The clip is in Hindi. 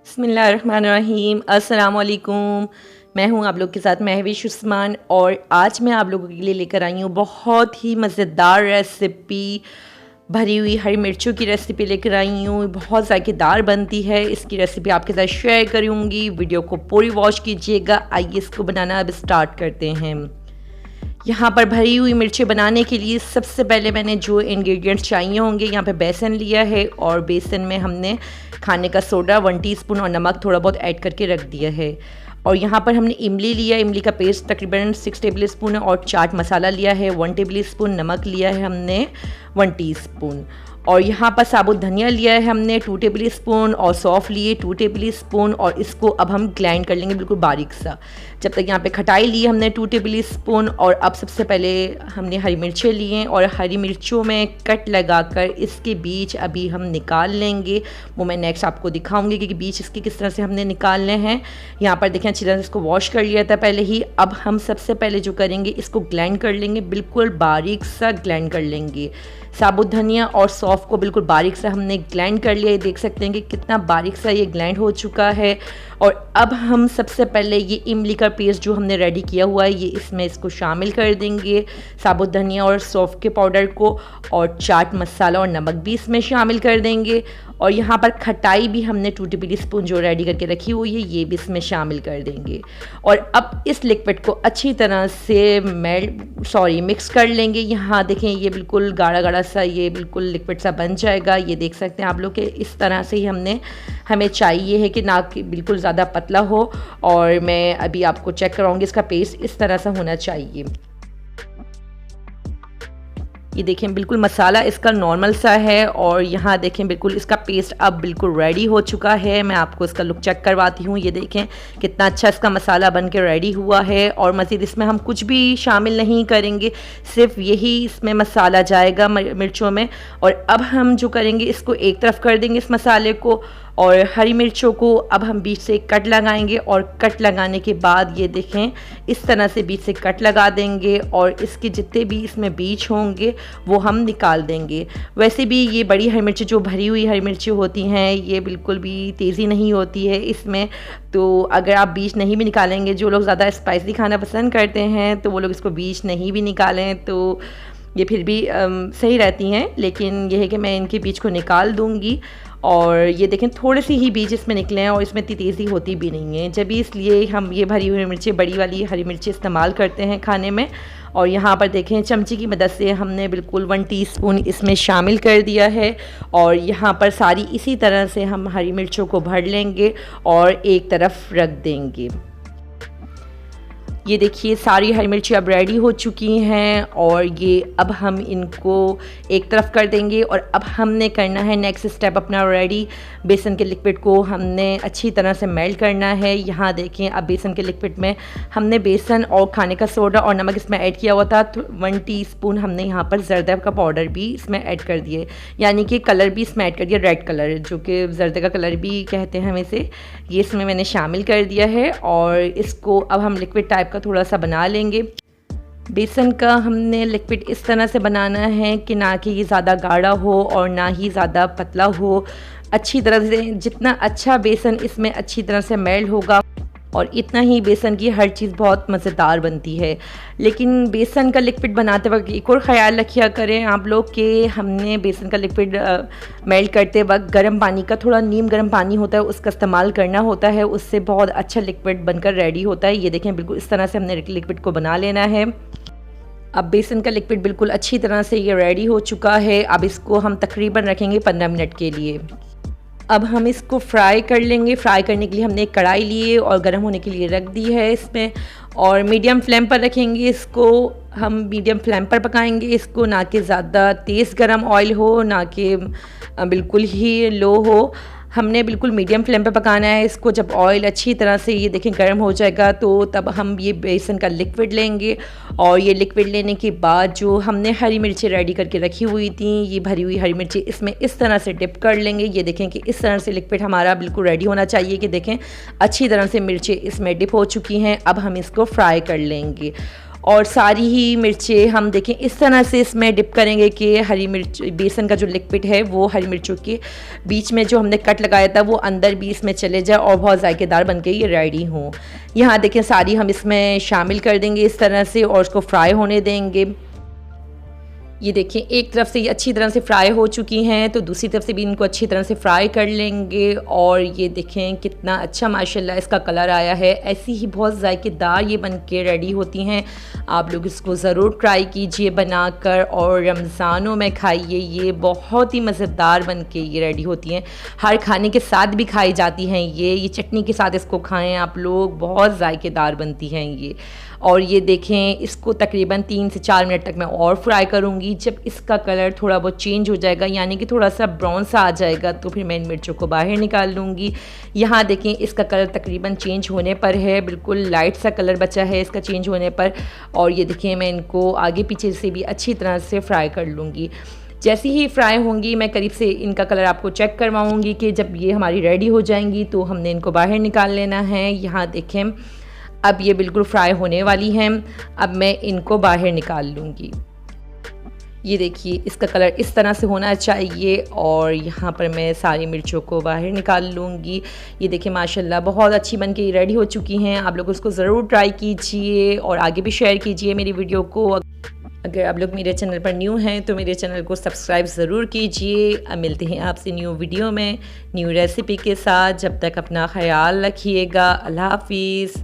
बिस्मिल्लाहिर्रहमानिर्रहीम। अस्सलाम वालेकुम। मैं हूं आप लोग के साथ महविश उस्मान और आज मैं आप लोगों के लिए लेकर आई हूं बहुत ही मज़ेदार रेसिपी। भरी हुई हरी मिर्चों की रेसिपी लेकर आई हूँ। बहुत ज़ायकेदार बनती है। इसकी रेसिपी आपके साथ शेयर करूँगी। वीडियो को पूरी वॉच कीजिएगा। आइए इसको बनाना अब स्टार्ट करते हैं। यहाँ पर भरी हुई मिर्चें बनाने के लिए सबसे पहले मैंने जो इंग्रेडिएंट्स चाहिए होंगे, यहाँ पे बेसन लिया है और बेसन में हमने खाने का सोडा 1 टीस्पून और नमक थोड़ा बहुत ऐड करके रख दिया है। और यहाँ पर हमने इमली लिया, इमली का पेस्ट तकरीबन 6 टेबल स्पून है और चाट मसाला लिया है 1 टेबल स्पून, नमक लिया है हमने 1 टीस्पून। और यहाँ पर साबुत धनिया लिया है हमने 2 टेबल स्पून और सौंफ लिए 2 टेबल स्पून और इसको अब हम ग्राइंड कर लेंगे बिल्कुल बारीक सा। जब तक यहाँ पे खटाई ली हमने 2 टेबल स्पून। और अब सबसे पहले हमने हरी मिर्चें लिए और हरी मिर्चों में कट लगाकर इसके बीज अभी हम निकाल लेंगे। वो मैं नेक्स्ट आपको दिखाऊंगी कि बीज इसके किस तरह से हमने निकालने हैं। यहाँ पर देखें अच्छी तरह से इसको वॉश कर लिया था पहले ही। अब हम सबसे पहले जो करेंगे इसको ग्राइंड कर लेंगे, बिल्कुल बारीक सा ग्राइंड कर लेंगे। साबुत धनिया और सौंफ को बिल्कुल बारीक सा हमने ग्राइंड कर लिया है। देख सकते हैं कि कितना बारीक सा ये ग्राइंड हो चुका है। और अब हम सबसे पहले ये इमली का पेस्ट जो हमने रेडी किया हुआ है ये इसमें इसको शामिल कर देंगे, साबुत धनिया और सौंफ के पाउडर को, और चाट मसाला और नमक भी इसमें शामिल कर देंगे। और यहाँ पर खटाई भी हमने 2 टेबल स्पून जो रेडी करके रखी हुई है ये भी इसमें शामिल कर देंगे। और अब इस लिक्विड को अच्छी तरह से मिक्स कर लेंगे। यहाँ देखें ये बिल्कुल गाढ़ा गाढ़ा सा ये बिल्कुल लिक्विड सा बन जाएगा। ये देख सकते हैं आप लोग कि इस तरह से ही हमें चाहिए है कि ना कि बिल्कुल ज़्यादा पतला हो। और मैं अभी आपको चेक कराऊंगी, इसका पेस्ट इस तरह सा होना चाहिए। ये देखें बिल्कुल मसाला इसका नॉर्मल सा है और यहाँ देखें बिल्कुल इसका पेस्ट अब बिल्कुल रेडी हो चुका है। मैं आपको इसका लुक चेक करवाती हूँ। ये देखें कितना अच्छा इसका मसाला बन के रेडी हुआ है। और मज़ीद इसमें हम कुछ भी शामिल नहीं करेंगे, सिर्फ यही इसमें मसाला जाएगा मिर्चों में। और अब हम जो करेंगे इसको एक तरफ कर देंगे इस मसाले को, और हरी मिर्चों को अब हम बीच से कट लगाएंगे। और कट लगाने के बाद ये देखें इस तरह से बीच से कट लगा देंगे और इसके जितने भी इसमें बीज होंगे वो हम निकाल देंगे। वैसे भी ये बड़ी हरी मिर्ची जो भरी हुई हरी मिर्ची होती हैं ये बिल्कुल भी तेज़ी नहीं होती है इसमें, तो अगर आप बीज नहीं भी निकालेंगे, जो लोग ज़्यादा स्पाइसी खाना पसंद करते हैं तो वो लोग इसको बीज नहीं भी निकालें तो ये फिर भी सही रहती हैं। लेकिन यह है कि मैं इनके बीज को निकाल दूँगी। और ये देखें थोड़े से ही बीज इसमें निकले हैं और इसमें इतनी तेज़ी होती भी नहीं है, जब इसलिए हम ये भरी हुई मिर्ची बड़ी वाली हरी मिर्ची इस्तेमाल करते हैं खाने में। और यहाँ पर देखें चमची की मदद से हमने बिल्कुल 1 टीस्पून इसमें शामिल कर दिया है। और यहाँ पर सारी इसी तरह से हम हरी मिर्चों को भर लेंगे और एक तरफ रख देंगे। ये देखिए सारी हरी मिर्ची अब रेडी हो चुकी हैं और ये अब हम इनको एक तरफ कर देंगे। और अब हमने करना है नेक्स्ट स्टेप अपना रेडी। बेसन के लिक्विड को हमने अच्छी तरह से मेल्ट करना है। यहाँ देखें अब बेसन के लिक्विड में हमने बेसन और खाने का सोडा और नमक इसमें ऐड किया हुआ था। 1 टीस्पून हमने यहाँ पर जर्दा का पाउडर भी इसमें ऐड कर दिए, यानी कि कलर भी इसमें ऐड कर दिया, रेड कलर जो कि जर्दे का कलर भी कहते हैं हम इसे, ये इसमें मैंने शामिल कर दिया है। और इसको अब हम लिक्विड टाइप का थोड़ा सा बना लेंगे। बेसन का हमने लिक्विड इस तरह से बनाना है कि ना कि ये ज़्यादा गाढ़ा हो और ना ही ज़्यादा पतला हो। अच्छी तरह से जितना अच्छा बेसन इसमें अच्छी तरह से मेल्ट होगा और इतना ही बेसन की हर चीज़ बहुत मज़ेदार बनती है। लेकिन बेसन का लिक्विड बनाते वक्त एक और ख़्याल रखिया करें आप लोग कि हमने बेसन का लिक्विड मेल्ट करते वक्त गर्म पानी का, थोड़ा नीम गर्म पानी होता है उसका इस्तेमाल करना होता है, उससे बहुत अच्छा लिक्विड बनकर रेडी होता है। ये देखें बिल्कुल इस तरह से हमने लिक्विड को बना लेना है। अब बेसन का लिक्विड बिल्कुल अच्छी तरह से ये रेडी हो चुका है। अब इसको हम तकरीबन रखेंगे 15 मिनट के लिए। अब हम इसको फ्राई कर लेंगे। फ्राई करने के लिए हमने एक कढ़ाई लिए और गर्म होने के लिए रख दी है इसमें, और मीडियम फ्लेम पर रखेंगे इसको। हम मीडियम फ्लेम पर पकाएंगे इसको, ना कि ज़्यादा तेज़ गर्म ऑयल हो ना कि बिल्कुल ही लो हो। हमने बिल्कुल मीडियम फ्लेम पे पकाना है इसको। जब ऑयल अच्छी तरह से ये देखें गर्म हो जाएगा तो तब हम ये बेसन का लिक्विड लेंगे। और ये लिक्विड लेने के बाद जो हमने हरी मिर्ची रेडी करके रखी हुई थी, ये भरी हुई हरी मिर्ची इसमें इस तरह से डिप कर लेंगे। ये देखें कि इस तरह से लिक्विड हमारा बिल्कुल रेडी होना चाहिए कि देखें अच्छी तरह से मिर्ची इसमें डिप हो चुकी हैं। अब हम इसको फ्राई कर लेंगे। और सारी ही मिर्चें हम देखें इस तरह से इसमें डिप करेंगे कि हरी मिर्च बेसन का जो लिक्विड है वो हरी मिर्चों के बीच में जो हमने कट लगाया था वो अंदर भी इसमें चले जाए और बहुत जायकेदार बन के ये रेडी हो। यहाँ देखें सारी हम इसमें शामिल कर देंगे इस तरह से और उसको फ्राई होने देंगे। ये देखिए एक तरफ से ये अच्छी तरह से फ्राई हो चुकी हैं तो दूसरी तरफ से भी इनको अच्छी तरह से फ्राई कर लेंगे। और ये देखें कितना अच्छा माशाल्लाह इसका कलर आया है। ऐसी ही बहुत जायकेदार ये बन के रेडी होती हैं। आप लोग इसको ज़रूर ट्राई कीजिए बनाकर और रमज़ानों में खाइए। ये बहुत ही मज़ेदार बन के ये रेडी होती हैं। हर खाने के साथ भी खाई जाती हैं ये चटनी के साथ इसको खाएँ आप लोग, बहुत जायकेदार बनती हैं ये। और ये देखें इसको तकरीबन 3 से 4 मिनट तक मैं और फ्राई करूँगी। जब इसका कलर थोड़ा बहुत चेंज हो जाएगा यानी कि थोड़ा सा ब्राउन सा आ जाएगा तो फिर मैं इन मिर्चों को बाहर निकाल लूँगी। यहाँ देखें इसका कलर तकरीबन चेंज होने पर है, बिल्कुल लाइट सा कलर बचा है इसका चेंज होने पर। और ये देखिए मैं इनको आगे पीछे से भी अच्छी तरह से फ्राई कर लूँगी। जैसी ही फ्राई होंगी मैं करीब से इनका कलर आपको चेक करवाऊँगी कि जब ये हमारी रेडी हो जाएंगी तो हमने इनको बाहर निकाल लेना है। यहाँ देखें अब ये बिल्कुल फ्राई होने वाली हैं। अब मैं इनको बाहर निकाल लूँगी। ये देखिए इसका कलर इस तरह से होना चाहिए और यहाँ पर मैं सारी मिर्चों को बाहर निकाल लूँगी। ये देखिए माशाल्लाह बहुत अच्छी बन के रेडी हो चुकी हैं। आप लोग उसको ज़रूर ट्राई कीजिए और आगे भी शेयर कीजिए मेरी वीडियो को। अगर आप लोग मेरे चैनल पर न्यू हैं तो मेरे चैनल को सब्सक्राइब ज़रूर कीजिए। अब मिलते हैं आपसे न्यू वीडियो में न्यू रेसिपी के साथ। जब तक अपना ख्याल रखिएगा। अल्लाह हाफिज़।